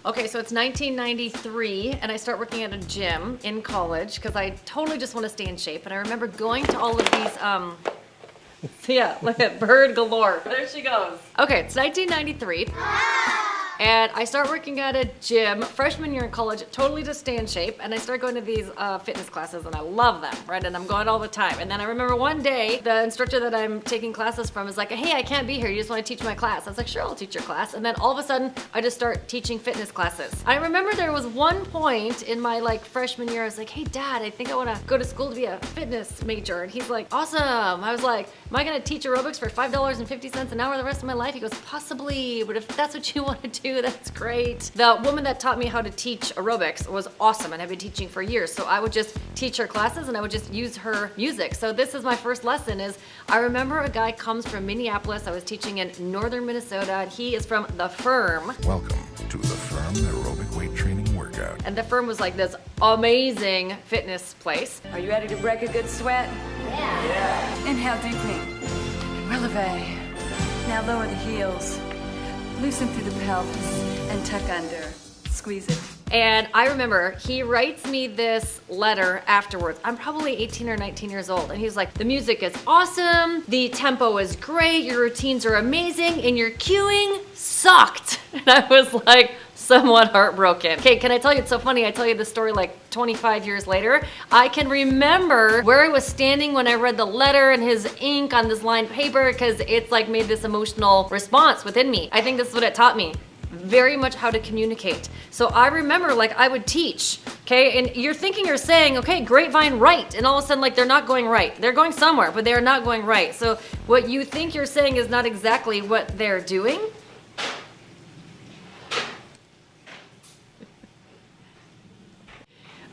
Okay, so it's 1993 and I start working at a gym in college because I totally just want to stay in shape. And I remember going to all of these, yeah, look at bird galore. There she goes. Okay, it's 1993. And I start working at a gym freshman year in college, totally to stay in shape. And I start going to these fitness classes and I love them, right? And I'm going all the time. And then I remember one day, the instructor that I'm taking classes from is like, hey, I can't be here. You just want to teach my class? I was like, sure, I'll teach your class. And then all of a sudden, I just start teaching fitness classes. I remember there was one point in my freshman year, I was like, hey, Dad, I think I want to go to school to be a fitness major. And he's like, awesome. I was like, am I going to teach aerobics for $5.50 an hour the rest of my life? He goes, possibly, but if that's what you want to do, that's great. The woman that taught me how to teach aerobics was awesome and I've been teaching for years. So I would just teach her classes and I would just use her music. So this is my first lesson is I remember a guy comes from Minneapolis. I was teaching in northern Minnesota and he is from The Firm. Welcome to The Firm Aerobic Weight Training Workout. And The Firm was like this amazing fitness place. Are you ready to break a good sweat? Yeah. Inhale deeply. Releve. Now lower the heels. Loosen through the pelvis and tuck under. Squeeze it. And I remember he writes me this letter afterwards. I'm probably 18 or 19 years old. And he's like, the music is awesome. The tempo is great. Your routines are amazing. And your cueing sucked. And I was like, somewhat heartbroken. Okay, can I tell you, it's so funny, I tell you this story 25 years later. I can remember where I was standing when I read the letter and his ink on this lined paper because it's made this emotional response within me. I think this is what it taught me. Very much how to communicate. So I remember I would teach, okay, and you're thinking you're saying, okay, grapevine right, and all of a sudden they're not going right. They're going somewhere, but they're not going right. So what you think you're saying is not exactly what they're doing.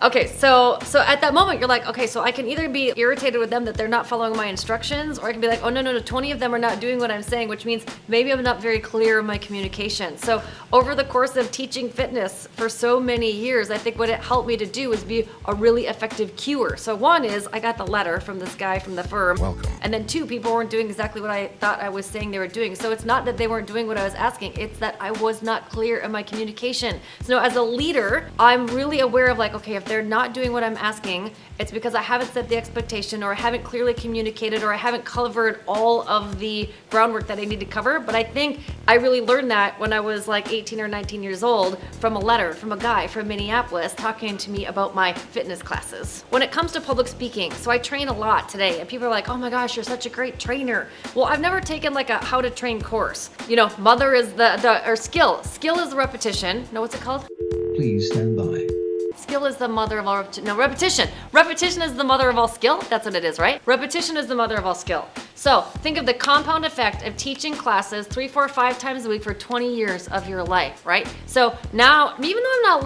Okay, so at that moment you're like, okay, so I can either be irritated with them that they're not following my instructions, or I can be like, oh no, 20 of them are not doing what I'm saying, which means maybe I'm not very clear in my communication. So over the course of teaching fitness for so many years, I think what it helped me to do is be a really effective cuer. So one is I got the letter from this guy from The Firm. Welcome. And then two, people weren't doing exactly what I thought I was saying they were doing. So it's not that they weren't doing what I was asking, it's that I was not clear in my communication. So as a leader, I'm really aware of okay, if they're not doing what I'm asking, it's because I haven't set the expectation or I haven't clearly communicated or I haven't covered all of the groundwork that I need to cover. But I think I really learned that when I was 18 or 19 years old from a letter from a guy from Minneapolis talking to me about my fitness classes. When it comes to public speaking, so I train a lot today and people are like, oh my gosh, you're such a great trainer. Well, I've never taken a how to train course. Mother is or skill. Skill is the repetition. Know what's it called? Please stand by. Skill is the mother of all repetition. Repetition is the mother of all skill. That's what it is, right? Repetition is the mother of all skill. So think of the compound effect of teaching classes 3, 4, 5 times a week for 20 years of your life, right? So now, even though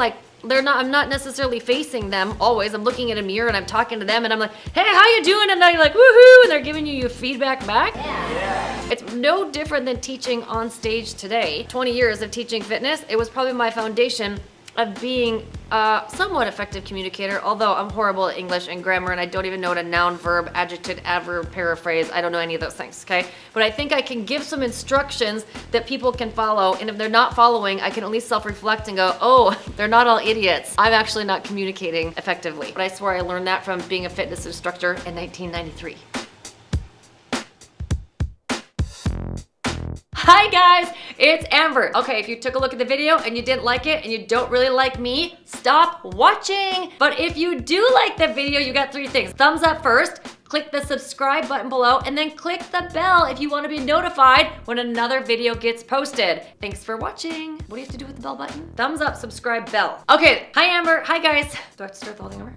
I'm not necessarily facing them always. I'm looking at a mirror and I'm talking to them and I'm like, hey, how you doing? And they're like, woohoo, and they're giving you your feedback back. Yeah. It's no different than teaching on stage today. 20 years of teaching fitness, it was probably my foundation of being a somewhat effective communicator, although I'm horrible at English and grammar and I don't even know what a noun, verb, adjective, adverb, paraphrase, I don't know any of those things, okay? But I think I can give some instructions that people can follow, and if they're not following, I can at least self-reflect and go, oh, they're not all idiots. I'm actually not communicating effectively. But I swear I learned that from being a fitness instructor in 1993. Hi guys, it's Amber. Okay, if you took a look at the video and you didn't like it and you don't really like me, stop watching. But if you do like the video, you got 3 things. Thumbs up first, click the subscribe button below, and then click the bell if you want to be notified when another video gets posted. Thanks for watching. What do you have to do with the bell button? Thumbs up, subscribe, bell. Okay, hi Amber, hi guys. Do I have to start the whole thing over?